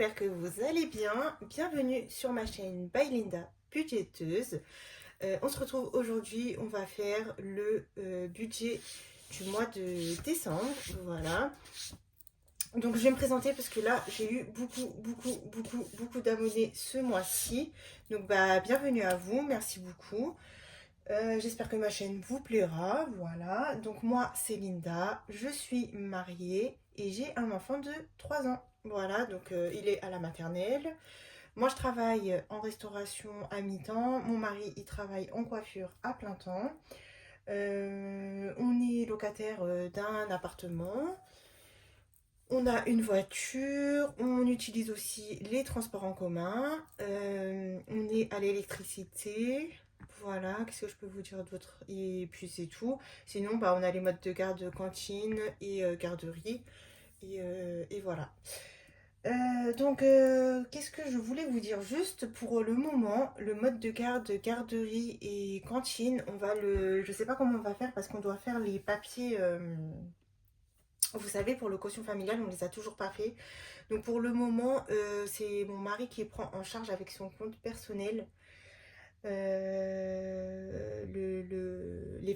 j'espère que vous allez bien. Bienvenue sur ma chaîne by Linda Budgéteuse. On se retrouve aujourd'hui, on va faire le budget du mois de décembre. Voilà. Donc je vais me présenter parce que là j'ai eu beaucoup d'abonnés ce mois-ci. Donc bienvenue à vous, merci beaucoup. J'espère que ma chaîne vous plaira. Voilà, donc moi c'est Linda, je suis mariée et j'ai un enfant de 3 ans. Voilà, donc il est à la maternelle. Moi je travaille en restauration à mi-temps, mon mari il travaille en coiffure à plein temps. On est locataire d'un appartement. On a une voiture, on utilise aussi les transports en commun, on est à l'électricité, voilà, qu'est-ce que je peux vous dire d'autre? Et puis c'est tout. Sinon, on a les modes de garde cantine et garderie, et voilà. Qu'est-ce que je voulais vous dire? Juste pour le moment, le mode de garde, garderie et cantine, je sais pas comment on va faire parce qu'on doit faire les papiers. Vous savez, pour le quotient familial, on ne les a toujours pas fait. Donc pour le moment, c'est mon mari qui prend en charge avec son compte personnel les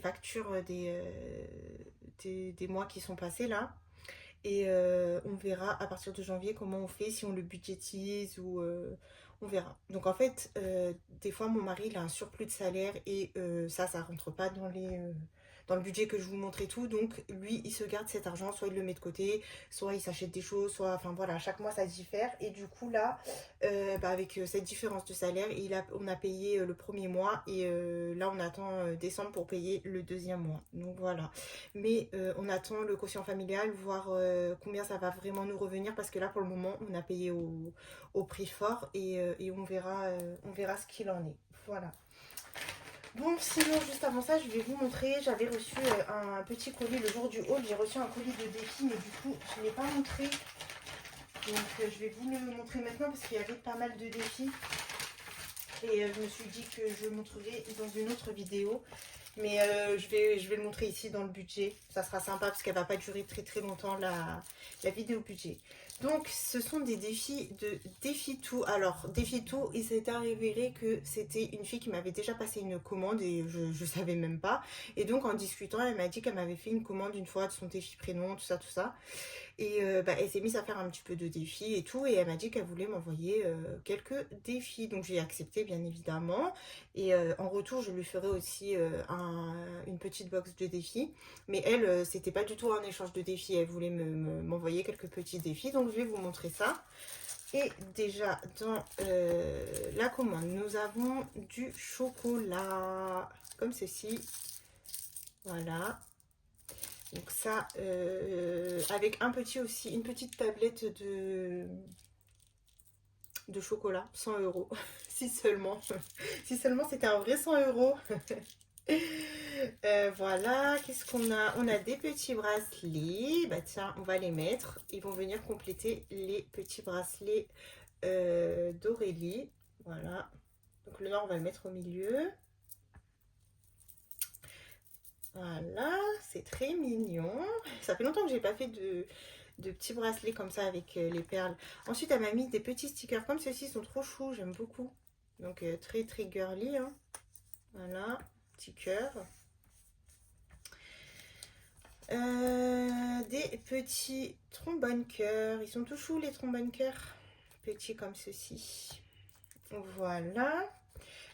factures des mois qui sont passés là. Et on verra à partir de janvier comment on fait, si on le budgétise ou on verra. Donc en fait, des fois mon mari il a un surplus de salaire et ça rentre pas dans le budget que je vous montre et tout. Donc lui il se garde cet argent, soit il le met de côté, soit il s'achète des choses, soit enfin voilà, chaque mois ça diffère. Et du coup là, avec cette différence de salaire, on a payé le premier mois et là on attend décembre pour payer le deuxième mois. Donc voilà. Mais on attend le quotient familial, voir combien ça va vraiment nous revenir parce que là pour le moment on a payé au prix fort et on verra ce qu'il en est. Voilà. Bon, sinon juste avant ça je vais vous montrer, j'avais reçu un petit colis le jour du haul, j'ai reçu un colis de défi mais du coup je ne l'ai pas montré. Donc je vais vous le montrer maintenant parce qu'il y avait pas mal de défis. Et je me suis dit que je le montrerai dans une autre vidéo. Mais je vais le montrer ici dans le budget. Ça sera sympa parce qu'elle va pas durer très longtemps la vidéo budget. Donc ce sont des défis de Défi Tout. Alors Défi Tout, il s'est avéré que c'était une fille qui m'avait déjà passé une commande et je savais même pas. Et donc en discutant, elle m'a dit qu'elle m'avait fait une commande une fois de son défi prénom, tout ça, tout ça. Et elle s'est mise à faire un petit peu de défis et tout. Et elle m'a dit qu'elle voulait m'envoyer quelques défis. Donc j'ai accepté bien évidemment. Et en retour, je lui ferai aussi une petite box de défis. Mais elle, c'était pas du tout un échange de défis. Elle voulait m'envoyer quelques petits défis. Donc je vais vous montrer ça. Et déjà, dans la commande, nous avons du chocolat. Comme ceci. Voilà. Donc ça, avec une petite tablette de chocolat, 100 euros, si seulement, si seulement c'était un vrai 100 euros. Voilà, qu'est-ce qu'on a? On a des petits bracelets, tiens, on va les mettre, ils vont venir compléter les petits bracelets d'Aurélie, voilà. Donc le noir, on va le mettre au milieu. Voilà, c'est très mignon. Ça fait longtemps que j'ai pas fait de petits bracelets comme ça avec les perles. Ensuite, elle m'a mis des petits stickers comme ceux-ci, ils sont trop choux, j'aime beaucoup. Donc très girly, hein. Voilà, petit cœur. Des petits trombones cœur. Ils sont tout choux les trombones cœur. Petits comme ceci. Voilà.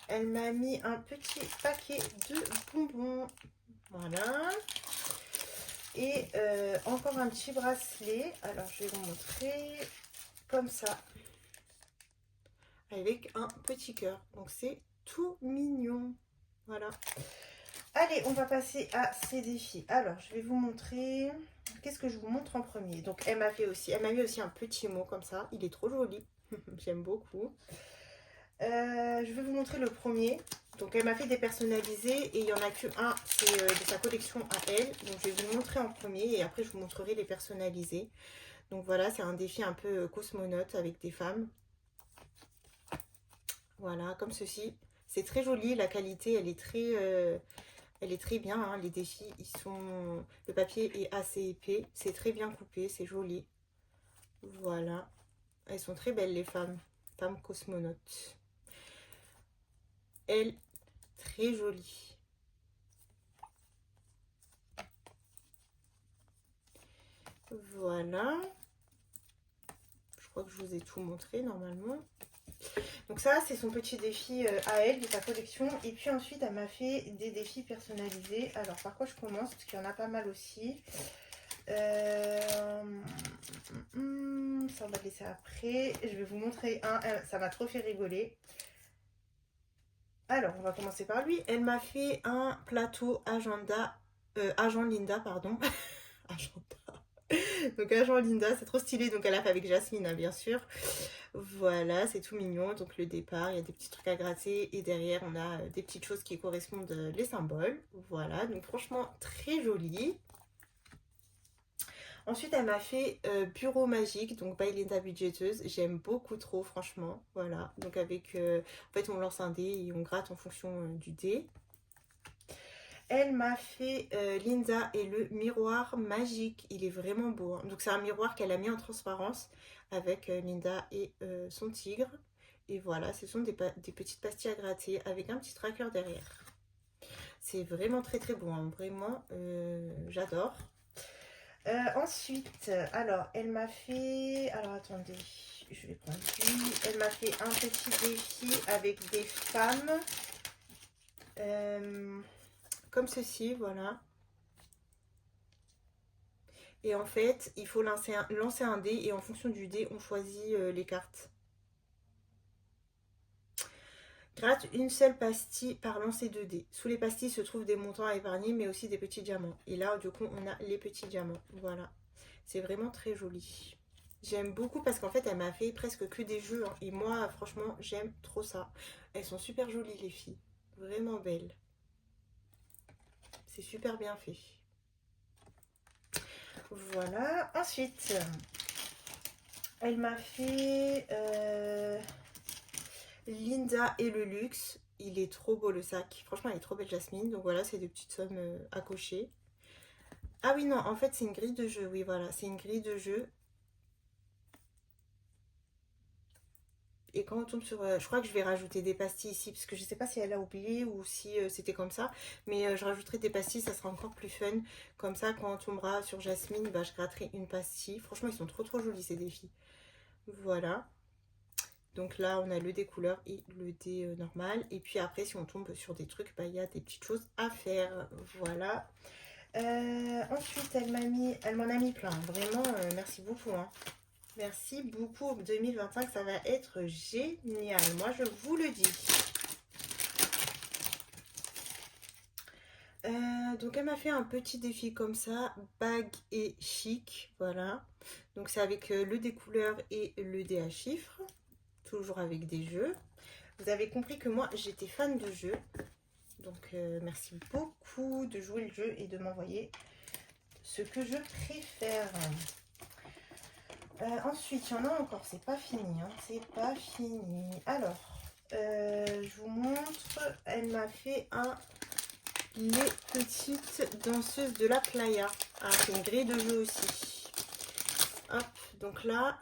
Elle m'a mis un petit paquet de bonbons. Voilà. Et encore un petit bracelet. Alors, je vais vous montrer comme ça. Avec un petit cœur. Donc, c'est tout mignon. Voilà. Allez, on va passer à ces défis. Alors, je vais vous montrer. Qu'est-ce que je vous montre en premier? Donc, elle m'a mis aussi un petit mot comme ça. Il est trop joli. J'aime beaucoup. Je vais vous montrer le premier. Donc elle m'a fait des personnalisés et il n'y en a que un, c'est de sa collection à elle. Donc je vais vous le montrer en premier et après je vous montrerai les personnalisés. Donc voilà, c'est un défi un peu cosmonaute avec des femmes. Voilà, comme ceci. C'est très joli, la qualité elle est très bien. Hein. Les défis, le papier est assez épais. C'est très bien coupé, c'est joli. Voilà. Elles sont très belles les femmes. Femmes cosmonautes. Elle, très jolie. Voilà. Je crois que je vous ai tout montré normalement. Donc ça, c'est son petit défi à elle de sa collection. Et puis ensuite, elle m'a fait des défis personnalisés. Alors, par quoi je commence? Parce qu'il y en a pas mal aussi. Ça, on va le laisser après. Je vais vous montrer un. Ça m'a trop fait rigoler. Alors, on va commencer par lui. Elle m'a fait un plateau agent Linda, pardon. Agenda. Donc, agent Linda, c'est trop stylé. Donc, elle a fait avec Jasmine, hein, bien sûr. Voilà, c'est tout mignon. Donc, le départ, il y a des petits trucs à gratter. Et derrière, on a des petites choses qui correspondent les symboles. Voilà, donc franchement, très joli. Ensuite, elle m'a fait Bureau Magique, donc by Linda Budgeteuse. J'aime beaucoup trop, franchement. Voilà, donc avec... en fait, on lance un dé et on gratte en fonction du dé. Elle m'a fait Linda et le miroir magique. Il est vraiment beau, hein. Donc, c'est un miroir qu'elle a mis en transparence avec Linda et son tigre. Et voilà, ce sont des petites pastilles à gratter avec un petit tracker derrière. C'est vraiment très très bon, hein. Vraiment, j'adore. Ensuite, alors, elle m'a fait... Alors, attendez, je vais prendre lui. Elle m'a fait un petit défi avec des femmes. Comme ceci, voilà. Et en fait, il faut lancer un dé et en fonction du dé, on choisit les cartes. Gratte une seule pastille par lancer de dés. Sous les pastilles se trouvent des montants à épargner, mais aussi des petits diamants. Et là, du coup, on a les petits diamants. Voilà. C'est vraiment très joli. J'aime beaucoup parce qu'en fait, elle m'a fait presque que des jeux, hein. Et moi, franchement, j'aime trop ça. Elles sont super jolies, les filles. Vraiment belles. C'est super bien fait. Voilà. Ensuite, elle m'a fait Linda et le luxe. Il est trop beau le sac. Franchement, elle est trop belle, Jasmine. Donc voilà, c'est des petites sommes à cocher. Ah oui, non, en fait, c'est une grille de jeu. Oui, voilà, c'est une grille de jeu. Et quand on tombe sur... je crois que je vais rajouter des pastilles ici, parce que je sais pas si elle a oublié ou si c'était comme ça. Mais je rajouterai des pastilles, ça sera encore plus fun. Comme ça, quand on tombera sur Jasmine, bah, je gratterai une pastille. Franchement, ils sont trop trop jolis, ces défis. Voilà. Donc là, on a le dé couleur et le dé normal. Et puis après, si on tombe sur des trucs, bah, il y a des petites choses à faire. Voilà. Ensuite, elle m'en a mis plein. Vraiment, merci beaucoup, hein. Merci beaucoup. 2025, ça va être génial. Moi, je vous le dis. Donc, elle m'a fait un petit défi comme ça. Bague et chic. Voilà. Donc, c'est avec le dé couleur et le dé à chiffres. Toujours avec des jeux. Vous avez compris que moi, j'étais fan de jeux. Donc, merci beaucoup de jouer le jeu et de m'envoyer ce que je préfère. Ensuite, il y en a encore, c'est pas fini, hein, c'est pas fini. Alors, je vous montre, elle m'a fait les petites danseuses de la playa. Ah, c'est une grille de jeu aussi. Hop, donc là,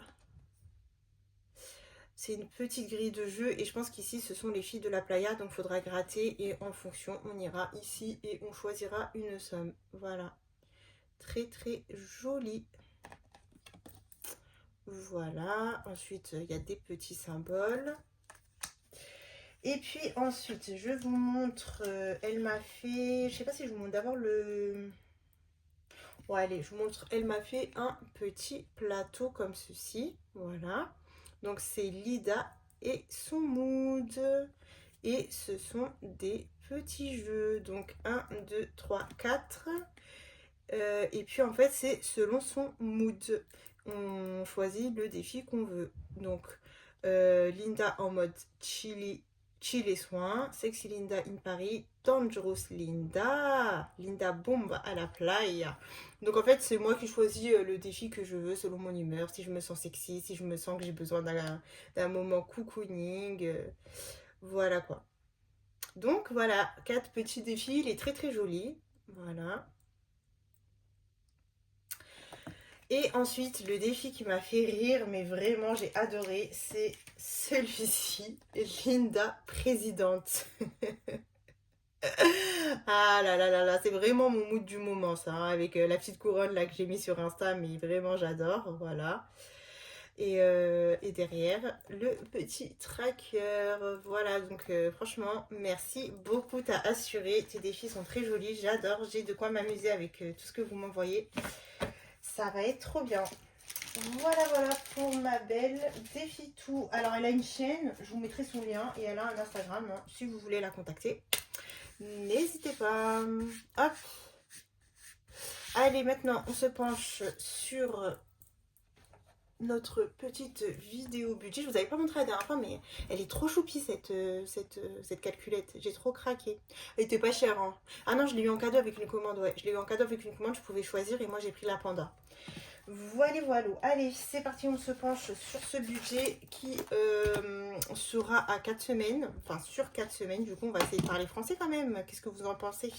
c'est une petite grille de jeu et je pense qu'ici, ce sont les filles de la playa, donc il faudra gratter et en fonction, on ira ici et on choisira une somme. Voilà, très très joli. Voilà, ensuite il y a des petits symboles. Et puis ensuite, je vous montre, elle m'a fait, je sais pas si je vous montre d'abord le... Bon allez, je vous montre, elle m'a fait un petit plateau comme ceci, voilà. Donc c'est Lida et son mood. Et ce sont des petits jeux, donc 1, 2, 3, 4. Et puis en fait, c'est selon son mood. On choisit le défi qu'on veut. Donc, Linda en mode chill et soin. Sexy Linda in Paris. Dangerous Linda. Linda bombe à la playa. Donc en fait, c'est moi qui choisis le défi que je veux selon mon humeur. Si je me sens sexy, si je me sens que j'ai besoin d'un moment cocooning. Voilà quoi. Donc voilà, 4 petits défis. Il est très très joli. Voilà. Et ensuite, le défi qui m'a fait rire, mais vraiment j'ai adoré, c'est celui-ci, Linda présidente. Ah là là là là, c'est vraiment mon mood du moment ça, hein, avec la petite couronne là que j'ai mis sur Insta, mais vraiment j'adore, voilà. Et derrière, le petit tracker, voilà, donc franchement, merci beaucoup, t'as assuré, tes défis sont très jolis, j'adore, j'ai de quoi m'amuser avec tout ce que vous m'envoyez, ça va être trop bien. Voilà, voilà pour ma belle défi tout. Alors, elle a une chaîne, je vous mettrai son lien, et elle a un Instagram, hein, si vous voulez la contacter. N'hésitez pas. Hop. Allez, maintenant, on se penche sur notre petite vidéo budget. Je vous avais pas montré la dernière fois, mais elle est trop choupie, cette calculette. J'ai trop craqué. Elle était pas chère, hein. Ah non, je l'ai eu en cadeau avec une commande, ouais. Je l'ai eu en cadeau avec une commande, je pouvais choisir, et moi, j'ai pris la Panda. Voilà, voilà. Allez, c'est parti, on se penche sur ce budget qui sera à 4 semaines, enfin sur 4 semaines, du coup on va essayer de parler français quand même, qu'est-ce que vous en pensez?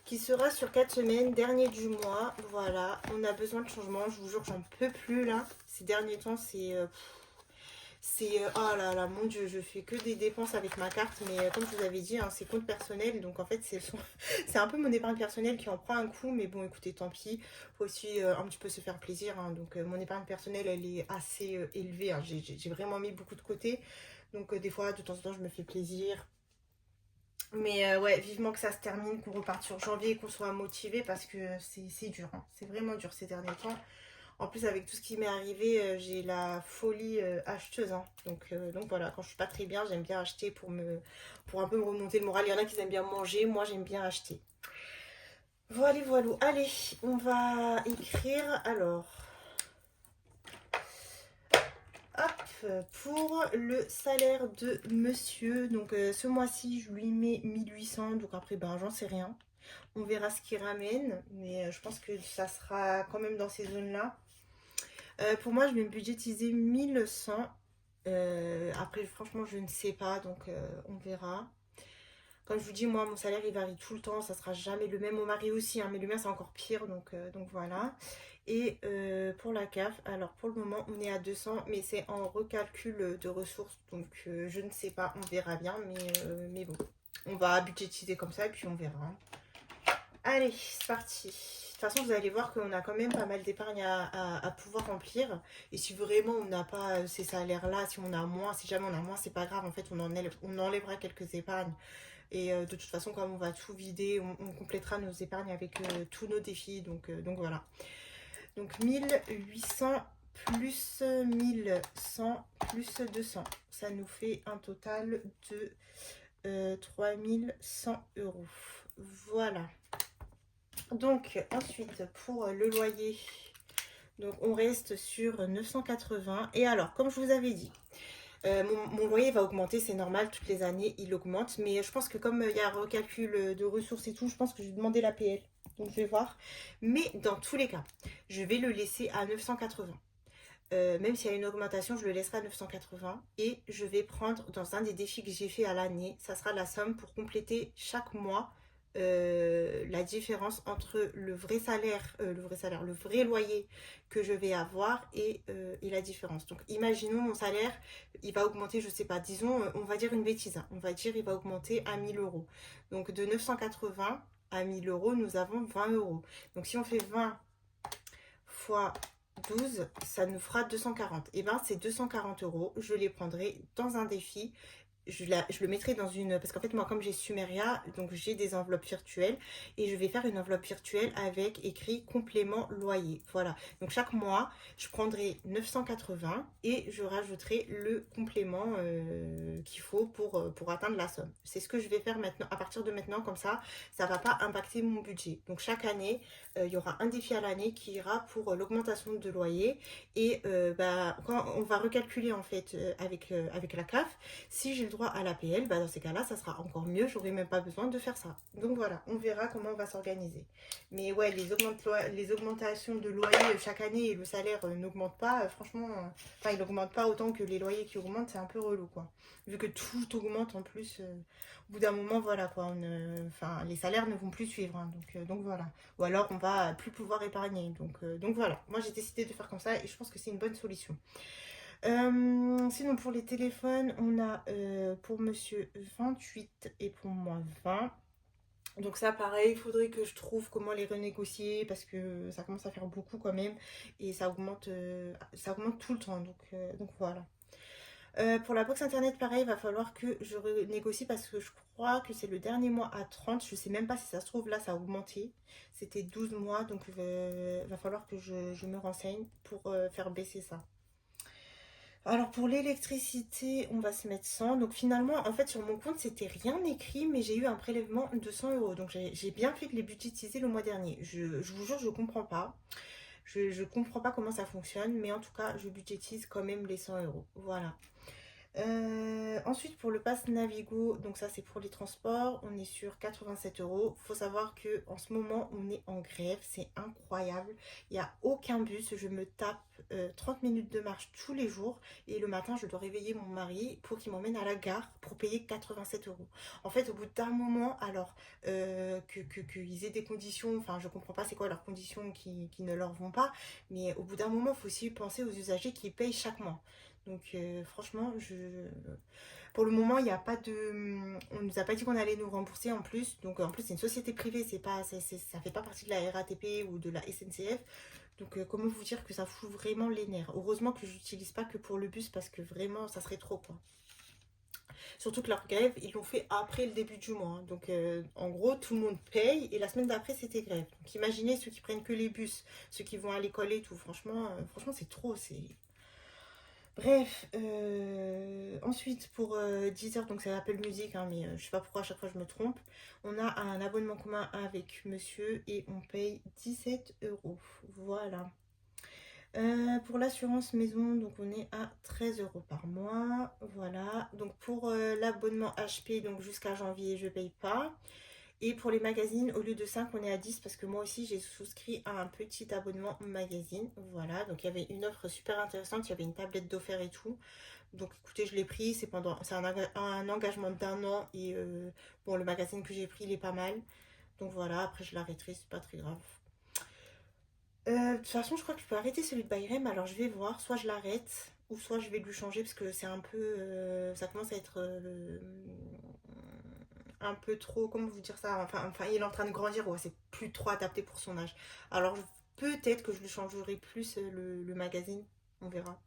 Qui sera sur 4 semaines, dernier du mois, voilà, on a besoin de changement, je vous jure, j'en peux plus là, ces derniers temps, oh là là, mon Dieu, je fais que des dépenses avec ma carte, mais comme je vous avais dit, hein, c'est compte personnel, donc en fait, c'est un peu mon épargne personnelle qui en prend un coup, mais bon, écoutez, tant pis, faut aussi un petit peu se faire plaisir, hein, donc mon épargne personnelle, elle est assez élevée, hein, j'ai vraiment mis beaucoup de côté, donc des fois, de temps en temps, je me fais plaisir, mais ouais, vivement que ça se termine, qu'on reparte sur janvier et qu'on soit motivé, parce que c'est dur, hein, c'est vraiment dur ces derniers temps. En plus, avec tout ce qui m'est arrivé, j'ai la folie acheteuse, hein. Donc voilà, quand je suis pas très bien, j'aime bien acheter pour un peu me remonter le moral. Il y en a qui aiment bien manger, moi j'aime bien acheter. Voilà, voilà. Allez, on va écrire alors. Hop, pour le salaire de monsieur, donc ce mois-ci, je lui mets 1800, donc après, ben j'en sais rien. On verra ce qu'il ramène, mais je pense que ça sera quand même dans ces zones-là. Pour moi, je vais me budgétiser 1100. Après, franchement, je ne sais pas, donc on verra. Comme je vous dis, moi, mon salaire, il varie tout le temps. Ça sera jamais le même. Mon mari aussi, hein, mais le mien, c'est encore pire, donc voilà. Et pour la CAF, alors pour le moment, on est à 200, mais c'est en recalcul de ressources. Donc je ne sais pas, on verra bien, mais bon. On va budgétiser comme ça et puis on verra, hein. Allez, c'est parti. De toute façon, vous allez voir qu'on a quand même pas mal d'épargne à pouvoir remplir. Et si vraiment on n'a pas ces salaires-là, si on a moins, si jamais on a moins, c'est pas grave. En fait, on enlèvera quelques épargnes. Et de toute façon, comme on va tout vider, on complétera nos épargnes avec tous nos défis. Donc voilà. Donc 1800 plus 1100 plus 200. Ça nous fait un total de 3100 euros. Voilà. Donc ensuite pour le loyer, donc on reste sur 980. Et alors, comme je vous avais dit, mon loyer va augmenter, c'est normal, toutes les années il augmente. Mais je pense que comme il y a un recalcul de ressources et tout, je pense que je vais demander l'APL. Donc je vais voir. Mais dans tous les cas, je vais le laisser à 980. Même s'il y a une augmentation, je le laisserai à 980. Et je vais prendre dans un des défis que j'ai fait à l'année, ça sera la somme pour compléter chaque mois la différence entre le vrai salaire, le vrai loyer que je vais avoir et la différence. Donc imaginons mon salaire, il va augmenter, je sais pas, disons, on va dire une bêtise, hein, on va dire il va augmenter à 1000 euros. Donc de 980 à 1000 euros, nous avons 20 euros. Donc si on fait 20 fois 12, ça nous fera 240. Et bien ces 240 euros, je les prendrai dans un défi. Je le mettrai dans une... Parce qu'en fait, moi, comme j'ai Sumeria, donc j'ai des enveloppes virtuelles. Et je vais faire une enveloppe virtuelle avec écrit complément loyer. Voilà. Donc chaque mois, je prendrai 980 et je rajouterai le complément qu'il faut pour atteindre la somme. C'est ce que je vais faire maintenant, à partir de maintenant. Comme ça ne va pas impacter mon budget. Donc chaque année, il y aura un défi à l'année qui ira pour l'augmentation de loyer. Et quand on va recalculer en fait avec la CAF, si j'ai le droit droit à l'APL, bah dans ces cas-là, ça sera encore mieux. J'aurai même pas besoin de faire ça. Donc voilà, on verra comment on va s'organiser. Mais ouais, les augmentations de loyer chaque année et le salaire n'augmente pas, franchement, enfin, il n'augmente pas autant que les loyers qui augmentent, c'est un peu relou, quoi. Vu que tout augmente en plus, au bout d'un moment, voilà, quoi. Enfin, les salaires ne vont plus suivre, hein, donc voilà. Ou alors, on va plus pouvoir épargner. Donc voilà, moi j'ai décidé de faire comme ça et je pense que c'est une bonne solution. Sinon, pour les téléphones, on a pour monsieur 28 et pour moi 20. Donc ça, pareil, il faudrait que je trouve comment les renégocier parce que ça commence à faire beaucoup quand même et ça augmente tout le temps. Donc voilà. Pour la box internet, pareil, il va falloir que je renégocie parce que je crois que c'est le dernier mois à 30. Je sais même pas si ça se trouve là, ça a augmenté. C'était 12 mois, donc il va falloir que je me renseigne pour faire baisser ça. Alors pour l'électricité, on va se mettre 100. Donc finalement, en fait, sur mon compte, c'était rien écrit, mais j'ai eu un prélèvement de 100 euros. Donc j'ai bien fait de les budgétiser le mois dernier. Je vous jure, je comprends pas. Je comprends pas comment ça fonctionne, mais en tout cas, je budgétise quand même les 100 euros. Voilà. Ensuite, pour le pass Navigo, donc ça c'est pour les transports, on est sur 87 euros. Faut savoir que en ce moment on est en grève, c'est incroyable. Il n'y a aucun bus, je me tape 30 minutes de marche tous les jours et le matin je dois réveiller mon mari pour qu'il m'emmène à la gare pour payer 87 euros. En fait, au bout d'un moment, alors qu'ils aient des conditions, enfin je comprends pas c'est quoi leurs conditions qui ne leur vont pas, mais au bout d'un moment, il faut aussi penser aux usagers qui payent chaque mois. Donc franchement, pour le moment, il n'y a pas de... On nous a pas dit qu'on allait nous rembourser en plus. Donc en plus, c'est une société privée, ça fait pas partie de la RATP ou de la SNCF. Donc comment vous dire que ça fout vraiment les nerfs. Heureusement que j'utilise pas que pour le bus parce que vraiment, ça serait trop, quoi. Surtout que leur grève, ils l'ont fait après le début du mois, hein. Donc en gros, tout le monde paye et la semaine d'après, c'était grève. Donc imaginez ceux qui prennent que les bus, ceux qui vont à l'école et tout. Franchement, c'est trop, c'est... Bref, ensuite pour 10 heures, donc c'est Apple Music, hein, mais je sais pas pourquoi à chaque fois je me trompe. On a un abonnement commun avec monsieur et on paye 17 euros. Voilà. Pour l'assurance maison, donc on est à 13 euros par mois. Voilà. Donc pour l'abonnement HP, donc jusqu'à janvier, je paye pas. Et pour les magazines, au lieu de 5, on est à 10 parce que moi aussi j'ai souscrit à un petit abonnement magazine. Voilà, donc il y avait une offre super intéressante, il y avait une tablette d'offert et tout. Donc écoutez, je l'ai pris, c'est un engagement d'un an et bon, le magazine que j'ai pris, il est pas mal. Donc voilà, après je l'arrêterai, c'est pas très grave. De toute façon, je crois que je peux arrêter celui de Bayrem, alors je vais voir, soit je l'arrête, ou soit je vais lui changer parce que c'est un peu... ça commence à être un peu trop, comment vous dire ça, enfin il est en train de grandir, ouais, c'est plus trop adapté pour son âge. Alors peut-être que je lui changerai plus le magazine, on verra.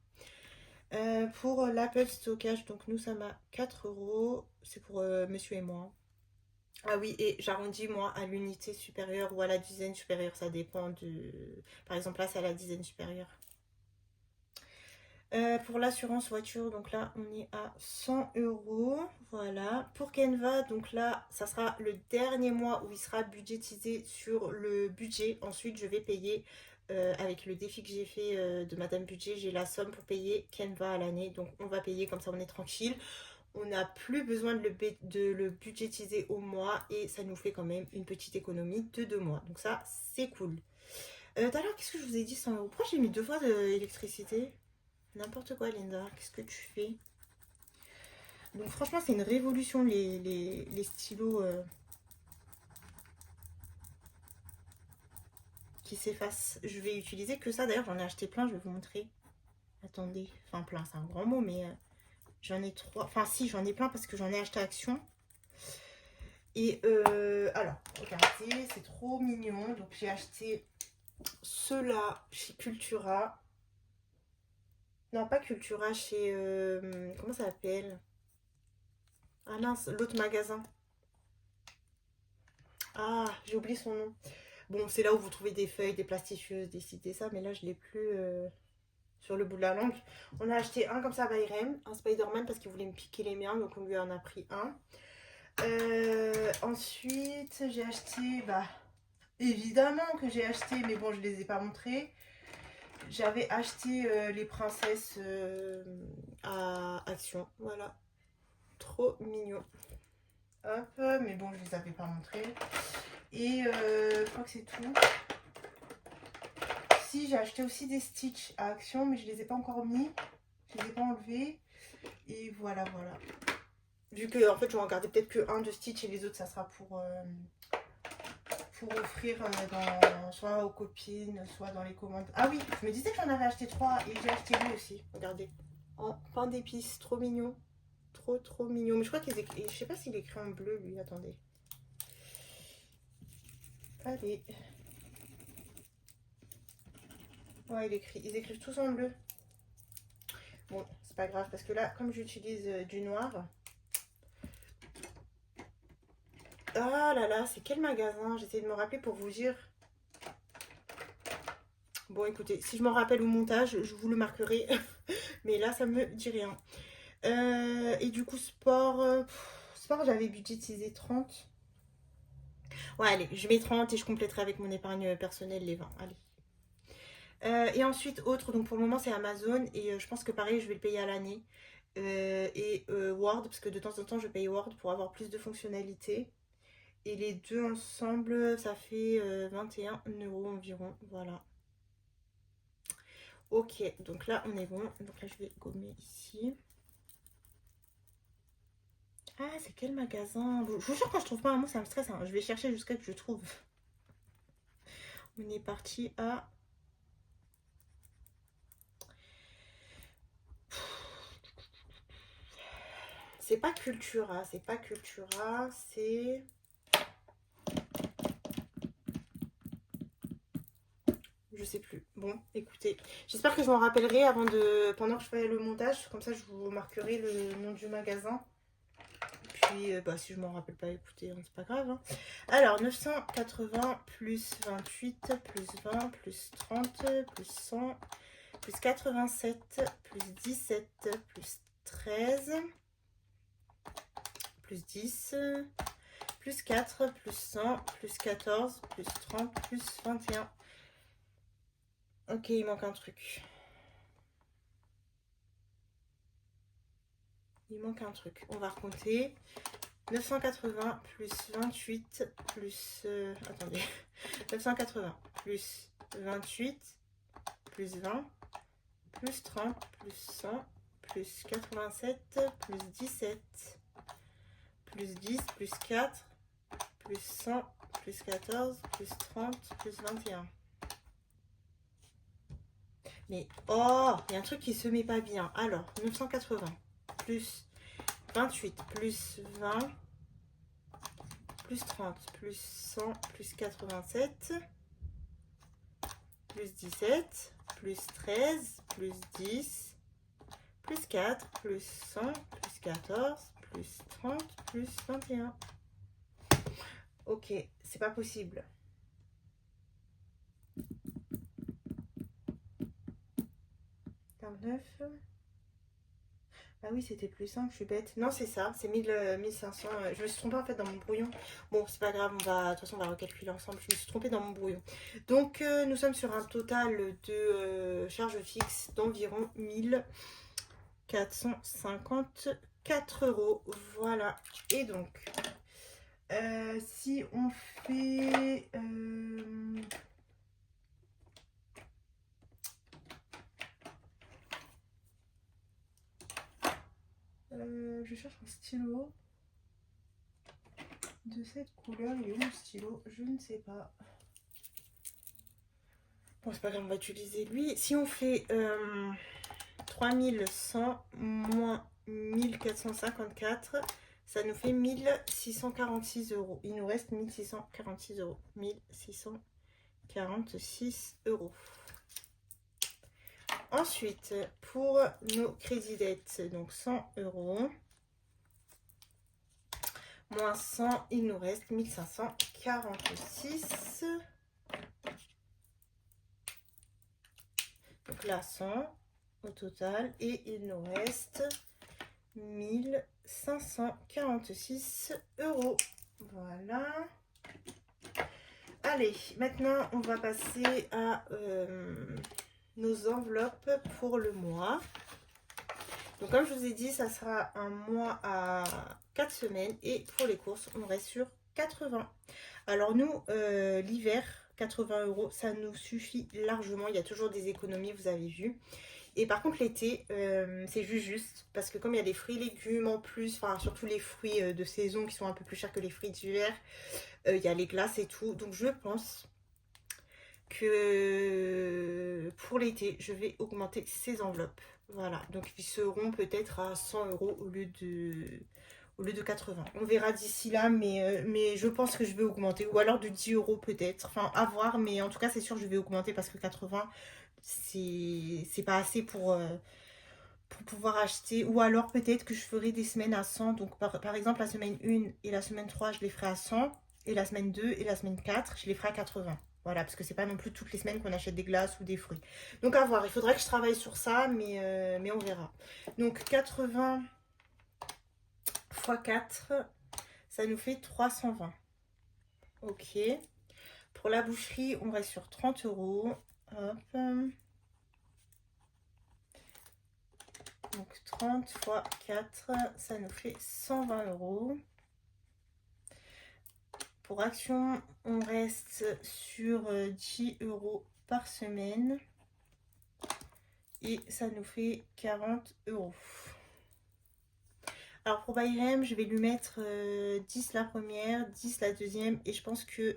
Pour l'Apple stockage, donc nous sommes à 4 euros, c'est pour monsieur et moi. Ah oui, et j'arrondis moi à l'unité supérieure ou à la dizaine supérieure, ça dépend de... Par exemple là c'est à la dizaine supérieure. Pour l'assurance voiture, donc là on est à 100 euros. Voilà. Pour Canva, donc là ça sera le dernier mois où il sera budgétisé sur le budget. Ensuite je vais payer avec le défi que j'ai fait de Madame Budget, j'ai la somme pour payer Canva à l'année. Donc on va payer comme ça, on est tranquille. On n'a plus besoin de le budgétiser au mois et ça nous fait quand même une petite économie de 2 mois. Donc ça c'est cool. Tout à l'heure, qu'est-ce que je vous ai dit 100 euros? Pourquoi j'ai mis 2 fois d'électricité? N'importe quoi, Linda. Qu'est-ce que tu fais? Donc, franchement, c'est une révolution, les stylos qui s'effacent. Je vais utiliser que ça. D'ailleurs, j'en ai acheté plein. Je vais vous montrer. Attendez. Enfin, plein, c'est un grand mot, mais j'en ai 3. Enfin, si, j'en ai plein parce que j'en ai acheté à Action. Et alors, regardez, c'est trop mignon. Donc, j'ai acheté ceux-là chez Cultura. Non, pas Cultura, chez... comment ça s'appelle? Ah mince, l'autre magasin. Ah, j'ai oublié son nom. Bon, c'est là où vous trouvez des feuilles, des plastifieuses, des ci, des ça, mais là, je l'ai plus sur le bout de la langue. On a acheté un comme ça à Bayrem, un Spider-Man parce qu'il voulait me piquer les miens, donc on lui en a pris un. Ensuite, j'ai acheté, bah, évidemment que j'ai acheté, mais bon, je les ai pas montrés. J'avais acheté les princesses à Action, voilà. trop mignons. Hop, mais bon, je les avais pas montrés. Et je crois que c'est tout. Si, j'ai acheté aussi des Stitch à Action, mais je les ai pas encore mis. Je les ai pas enlevés. Et voilà, voilà. Vu que en fait, je vais en garder peut-être que un de Stitch et les autres, ça sera pour offrir soit aux copines, soit dans les commandes. Ah oui, je me disais que j'en avais acheté 3 et j'ai acheté lui aussi. Regardez. Oh, pain d'épices, trop mignon. Trop, trop mignon. Mais je crois qu'ils écrivent. Je sais pas s'il écrit en bleu, lui. Attendez. Allez. Ouais, ils écrivent tous en bleu. Bon, c'est pas grave parce que là, comme j'utilise du noir. Ah là là, c'est quel magasin? J'essaie de me rappeler pour vous dire. Bon, écoutez, si je m'en rappelle au montage, je vous le marquerai. Mais là, ça me dit rien. Et du coup, sport, j'avais budgétisé 30. Ouais, allez, je mets 30 et je compléterai avec mon épargne personnelle les 20. Allez. Et ensuite, autre, donc pour le moment, c'est Amazon. Et je pense que pareil, je vais le payer à l'année. Word, parce que de temps en temps, je paye Word pour avoir plus de fonctionnalités. Et les deux ensemble, ça fait 21 € environ. Voilà. Ok, donc là, on est bon. Donc là, je vais gommer ici. Ah, c'est quel magasin? Je vous jure, quand je trouve pas un mot, ça me stresse. Hein. Je vais chercher jusqu'à ce que je trouve. On est parti à... C'est pas Cultura, c'est pas Cultura, c'est... Je sais plus. Bon, écoutez, j'espère que je m'en rappellerai pendant que je ferai le montage. Comme ça, je vous marquerai le nom du magasin. Puis, si je m'en rappelle pas, écoutez, hein, c'est pas grave. Hein. Alors, 980 plus 28 plus 20 plus 30 plus 100 plus 87 plus 17 plus 13 plus 10 plus 4 plus 100 plus 14 plus 30 plus 21. Ok, il manque un truc. Il manque un truc. On va recompter. 980 plus 28 plus... attendez. 980 plus 28 plus 20 plus 30 plus 100 plus 87 plus 17 plus 10 plus 4 plus 100 plus 14 plus 30 plus 21. Mais oh, il y a un truc qui se met pas bien. Alors, 980 plus 28 plus 20 plus 30 plus 100 plus 87 plus 17 plus 13 plus 10 plus 4 plus 100 plus 14 plus 30 plus 21. Ok, c'est pas possible. Ah oui, c'était plus simple, je suis bête. Non, c'est ça, c'est 1500. Je me suis trompée en fait dans mon brouillon. Bon, c'est pas grave, de toute façon, on va recalculer ensemble. Je me suis trompée dans mon brouillon. Donc, nous sommes sur un total de charges fixes d'environ 1454 €. Voilà. Et donc, si on fait... je cherche un stylo de cette couleur. Il est où mon stylo? Je ne sais pas. Bon, c'est pas grave, on va utiliser lui. Si on fait 3100 moins 1454, ça nous fait 1646 €. Il nous reste 1646 €. 1646 €. Ensuite, pour nos crédits dettes, donc 100 €. Moins 100, il nous reste 1546. Donc là, 100 au total. Et il nous reste 1546 €. Voilà. Allez, maintenant, on va passer à nos enveloppes pour le mois. Donc comme je vous ai dit, ça sera un mois à 4 semaines. Et pour les courses, on reste sur 80. Alors nous, l'hiver, 80 €, ça nous suffit largement. Il y a toujours des économies, vous avez vu. Et par contre l'été, c'est juste. Parce que comme il y a des fruits et légumes en plus, enfin surtout les fruits de saison qui sont un peu plus chers que les fruits d'hiver, il y a les glaces et tout. Donc je pense que pour l'été, je vais augmenter ces enveloppes. Voilà, donc ils seront peut-être à 100 € au lieu de 80. On verra d'ici là, mais je pense que je vais augmenter. Ou alors de 10 € peut-être. Enfin, à voir, mais en tout cas, c'est sûr que je vais augmenter parce que 80, c'est pas assez pour pouvoir acheter. Ou alors peut-être que je ferai des semaines à 100. Donc par exemple, la semaine 1 et la semaine 3, je les ferai à 100. Et la semaine 2 et la semaine 4, je les ferai à 80. Voilà, parce que c'est pas non plus toutes les semaines qu'on achète des glaces ou des fruits. Donc à voir, il faudrait que je travaille sur ça, mais on verra. Donc 80 x 4, ça nous fait 320. Ok. Pour la boucherie, on reste sur 30 €. Hop. Donc 30 x 4, ça nous fait 120 €. Pour Action, on reste sur 10 € par semaine. Et ça nous fait 40 €. Alors pour Bayrem, je vais lui mettre 10 la première, 10 la deuxième. Et je pense que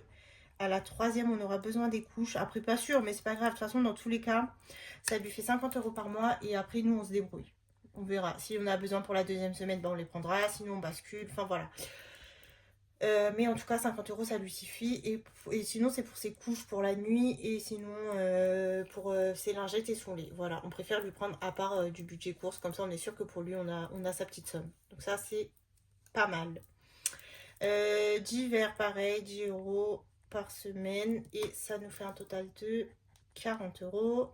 à la troisième, on aura besoin des couches. Après, pas sûr, mais c'est pas grave. De toute façon, dans tous les cas, ça lui fait 50 € par mois. Et après, nous, on se débrouille. On verra. Si on a besoin pour la deuxième semaine, ben, on les prendra. Sinon, on bascule. Enfin, voilà. Mais en tout cas, 50 € ça lui suffit. Et sinon, c'est pour ses couches pour la nuit. Et sinon, pour ses lingettes et son lit. Voilà, on préfère lui prendre à part du budget course. Comme ça, on est sûr que pour lui, on a sa petite somme. Donc ça, c'est pas mal. D'hiver, pareil, 10 € par semaine. Et ça nous fait un total de 40 €.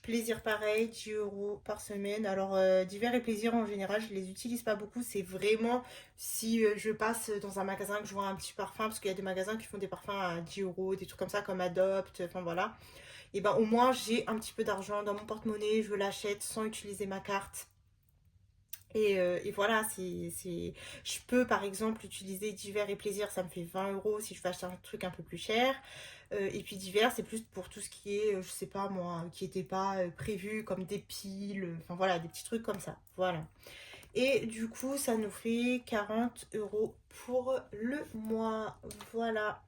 Plaisir pareil, 10 € par semaine. Alors divers et plaisir en général, je les utilise pas beaucoup. C'est vraiment si je passe dans un magasin que je vois un petit parfum, parce qu'il y a des magasins qui font des parfums à 10 €, des trucs comme ça comme Adopt, enfin voilà. Et ben au moins j'ai un petit peu d'argent dans mon porte-monnaie, je l'achète sans utiliser ma carte. Et voilà, je peux par exemple utiliser divers et plaisir, ça me fait 20 € si je veux acheter un truc un peu plus cher. Et puis divers, c'est plus pour tout ce qui est, je sais pas moi, qui n'était pas prévu, comme des piles, enfin voilà, des petits trucs comme ça. Voilà. Et du coup, ça nous fait 40 € pour le mois. Voilà.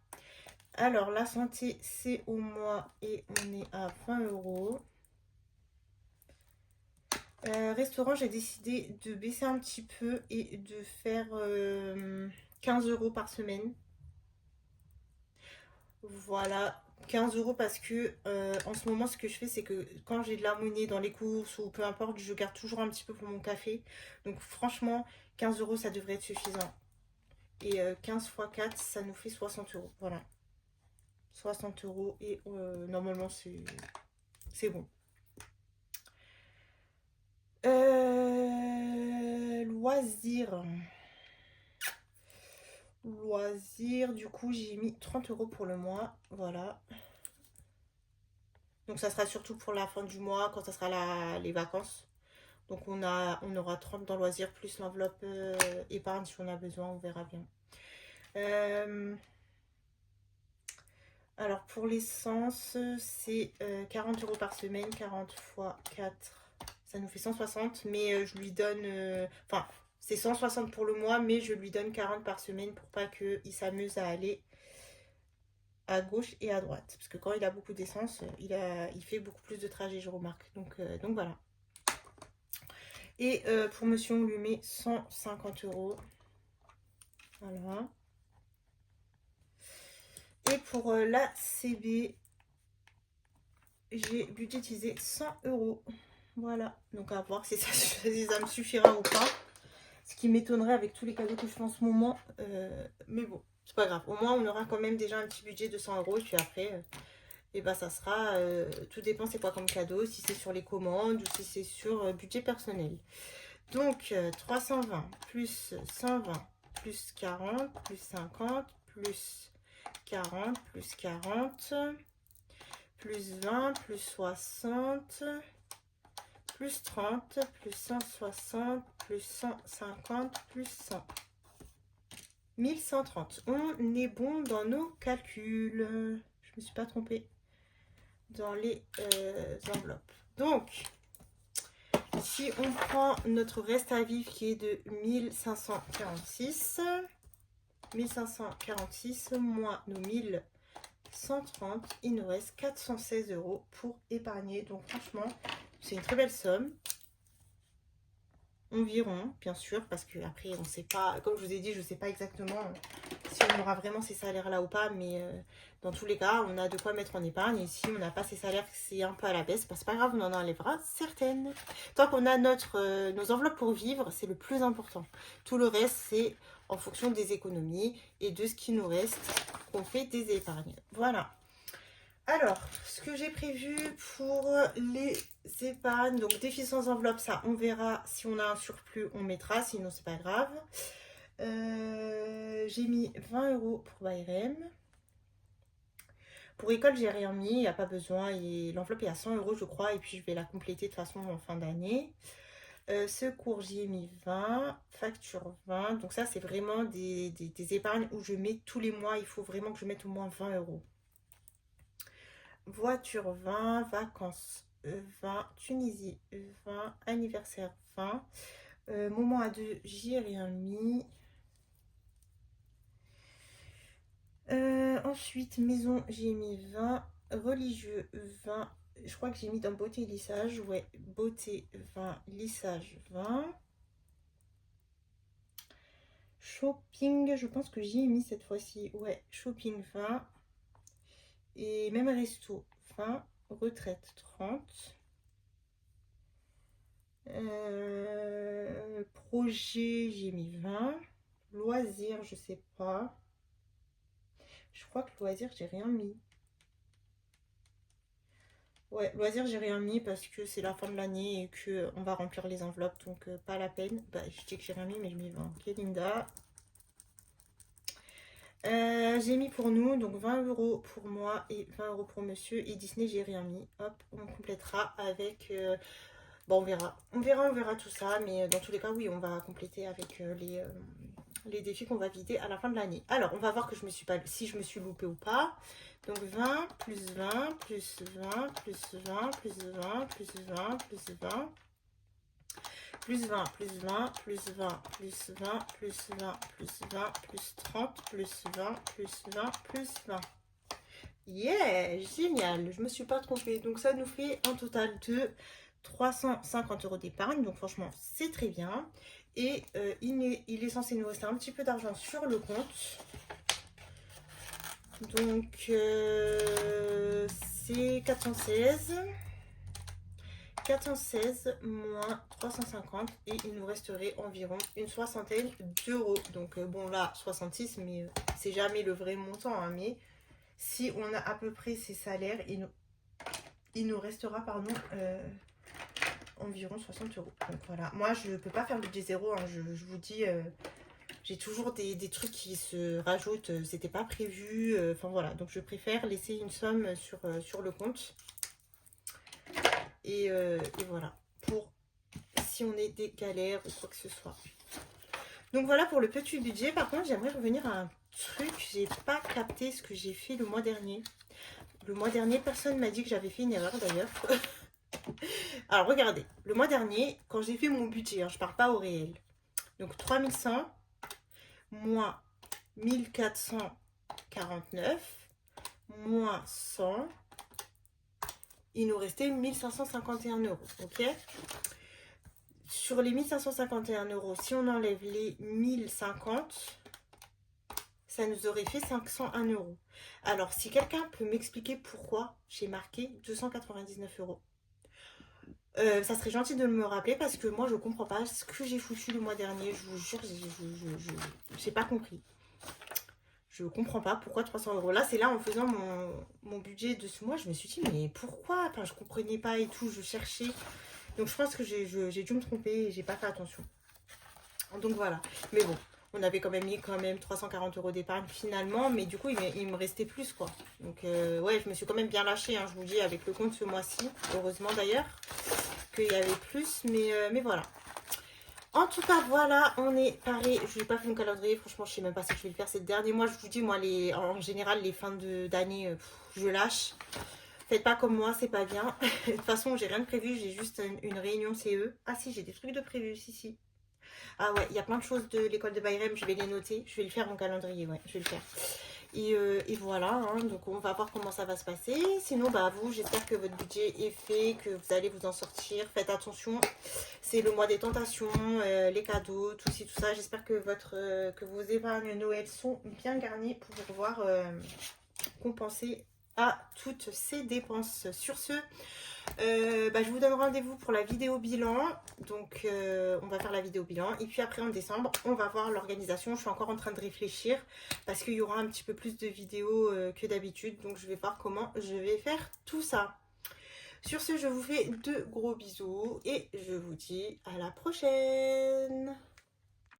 Alors, la santé, c'est au mois et on est à 20 €. Restaurant, j'ai décidé de baisser un petit peu et de faire 15 € par semaine. Voilà, 15 € parce que en ce moment, ce que je fais, c'est que quand j'ai de la monnaie dans les courses ou peu importe, je garde toujours un petit peu pour mon café. Donc franchement, 15 € ça devrait être suffisant. Et 15 x 4, ça nous fait 60 €. Voilà. 60 € et normalement, c'est bon. Loisirs. Loisirs, du coup, j'ai mis 30 € pour le mois. Voilà. Donc, ça sera surtout pour la fin du mois, quand ça sera les vacances. Donc, on aura 30 dans loisirs, plus l'enveloppe épargne si on a besoin, on verra bien. Alors, pour l'essence, c'est 40 € par semaine, 40 x 4, ça nous fait 160. Mais je lui donne... Enfin, c'est 160 pour le mois, mais je lui donne 40 par semaine pour pas qu'il s'amuse à aller à gauche et à droite. Parce que quand il a beaucoup d'essence, il fait beaucoup plus de trajets, je remarque. Donc voilà. Et pour monsieur, on lui met 150 €. Voilà. Et pour la CB, j'ai budgétisé 100 €. Voilà. Donc à voir si ça me suffira ou pas. Ce qui m'étonnerait avec tous les cadeaux que je fais en ce moment. Mais bon, c'est pas grave. Au moins, on aura quand même déjà un petit budget de 100 €. Et puis après, et ben, ça sera... tout dépend c'est quoi comme cadeau. Si c'est sur les commandes ou si c'est sur budget personnel. Donc, 320 plus 120 plus 40 plus 50 plus 40 plus 40 plus 20 plus 60 plus 30, plus 160, plus 150, plus 100. 1130. On est bon dans nos calculs. Je me suis pas trompée dans les enveloppes. Donc, si on prend notre reste à vivre qui est de 1546, 1546 moins nos 1130, il nous reste 416 € pour épargner. Donc franchement, c'est une très belle somme. Environ, bien sûr, parce que après on sait pas, comme je vous ai dit, je sais pas exactement si on aura vraiment ces salaires là ou pas, mais dans tous les cas on a de quoi mettre en épargne. Et si on n'a pas ces salaires, c'est un peu à la baisse, bah, c'est pas grave, on en enlèvera certaines. Tant qu'on a nos enveloppes pour vivre, c'est le plus important. Tout le reste, c'est en fonction des économies et de ce qui nous reste qu'on fait des épargnes. Voilà. Alors, ce que j'ai prévu pour les épargnes, donc déficit sans enveloppe, ça on verra. Si on a un surplus, on mettra, sinon c'est pas grave. J'ai mis 20 € pour Bayrem. Pour école, j'ai rien mis, il n'y a pas besoin. L'enveloppe est à 100 € je crois, et puis je vais la compléter de toute façon en fin d'année. Secours, j'y ai mis 20, facture 20. Donc ça, c'est vraiment des épargnes où je mets tous les mois, il faut vraiment que je mette au moins 20 €. Voiture 20, vacances 20, Tunisie 20, anniversaire 20, moment à deux, j'y ai rien mis. Ensuite, maison, j'ai mis 20, religieux 20, je crois que j'ai mis dans beauté et lissage, ouais, beauté 20, lissage 20. Shopping, je pense que j'y ai mis cette fois-ci, ouais, shopping 20. Et même resto 20, retraite 30. Projet, j'ai mis 20. Loisirs, je sais pas. Je crois que loisirs, j'ai rien mis. Ouais, loisirs, j'ai rien mis parce que c'est la fin de l'année et que on va remplir les enveloppes, donc pas la peine. Bah, je dis que j'ai rien mis, mais je mets 20. Ok, Linda. J'ai mis pour nous, donc 20 € pour moi et 20 € pour monsieur. Et Disney, j'ai rien mis. Hop, on complétera avec... bon, on verra tout ça. Mais dans tous les cas, oui, on va compléter avec les défis qu'on va vider à la fin de l'année. Alors, on va voir que si je me suis loupée ou pas. Donc 20, plus 20, plus 20, plus 20, plus 20, plus 20, plus 20. Plus 20, plus 20, plus 20, plus 20, plus 20, plus 20, plus 30, plus 20, plus 20, plus 20. Yeah, génial, je me suis pas trompée. Donc ça nous fait un total de 350 € d'épargne. Donc franchement, c'est très bien. Et il est censé nous rester un petit peu d'argent sur le compte. Donc c'est 416. 416 moins 350 et il nous resterait environ une soixantaine d'euros. Donc bon là 66, mais c'est jamais le vrai montant, hein, mais si on a à peu près ces salaires, il nous restera pardon environ 60 €. Donc voilà, moi je peux pas faire le budget zéro, hein, je vous dis, j'ai toujours des trucs qui se rajoutent, c'était pas prévu, enfin voilà, donc je préfère laisser une somme sur le compte. Et voilà, pour si on est des galères ou quoi que ce soit. Donc voilà pour le petit budget. Par contre, j'aimerais revenir à un truc. J'ai pas capté ce que j'ai fait le mois dernier. Le mois dernier, personne m'a dit que j'avais fait une erreur d'ailleurs. Alors regardez, le mois dernier, quand j'ai fait mon budget, hein, je parle pas au réel. Donc 3100 moins 1449 moins 100. Il nous restait 1551 €, ok? Sur les 1551 €, si on enlève les 1050, ça nous aurait fait 501 €. Alors, si quelqu'un peut m'expliquer pourquoi j'ai marqué 299 €, ça serait gentil de me rappeler parce que moi, je comprends pas ce que j'ai foutu le mois dernier. Je vous jure, j'ai pas compris. Je comprends pas pourquoi 300 €. Là, c'est là en faisant mon budget de ce mois, je me suis dit, mais pourquoi? Enfin, je comprenais pas et tout, je cherchais. Donc, je pense que j'ai dû me tromper et j'ai pas fait attention. Donc, voilà. Mais bon, on avait quand même mis 340 € d'épargne finalement, mais du coup, il me restait plus, quoi. Donc, ouais, je me suis quand même bien lâchée, hein, je vous dis, avec le compte ce mois-ci. Heureusement, d'ailleurs, qu'il y avait plus, mais voilà. En tout cas, voilà, on est paré. Je n'ai pas fait mon calendrier, franchement, je sais même pas si je vais le faire ces derniers mois. Je vous dis, moi, en général, les fins d'année, je lâche. Faites pas comme moi, c'est pas bien. De toute façon, j'ai rien de prévu, j'ai juste une réunion CE. Ah si, j'ai des trucs de prévu, si. Ah ouais, il y a plein de choses de l'école de Bayrem, je vais les noter. Je vais le faire mon calendrier, ouais, je vais le faire. Et voilà, hein, donc on va voir comment ça va se passer. Sinon, bah vous, j'espère que votre budget est fait, que vous allez vous en sortir. Faites attention, c'est le mois des tentations, les cadeaux, tout ci, tout ça. J'espère que vos épargnes Noël sont bien garnies pour pouvoir compenser à toutes ces dépenses. Sur ce, je vous donne rendez-vous pour la vidéo bilan. Donc on va faire la vidéo bilan et puis après en décembre on va voir l'organisation. Je suis encore en train de réfléchir parce qu'il y aura un petit peu plus de vidéos que d'habitude, donc je vais voir comment je vais faire tout ça. Sur ce, je vous fais de gros bisous et je vous dis à la prochaine.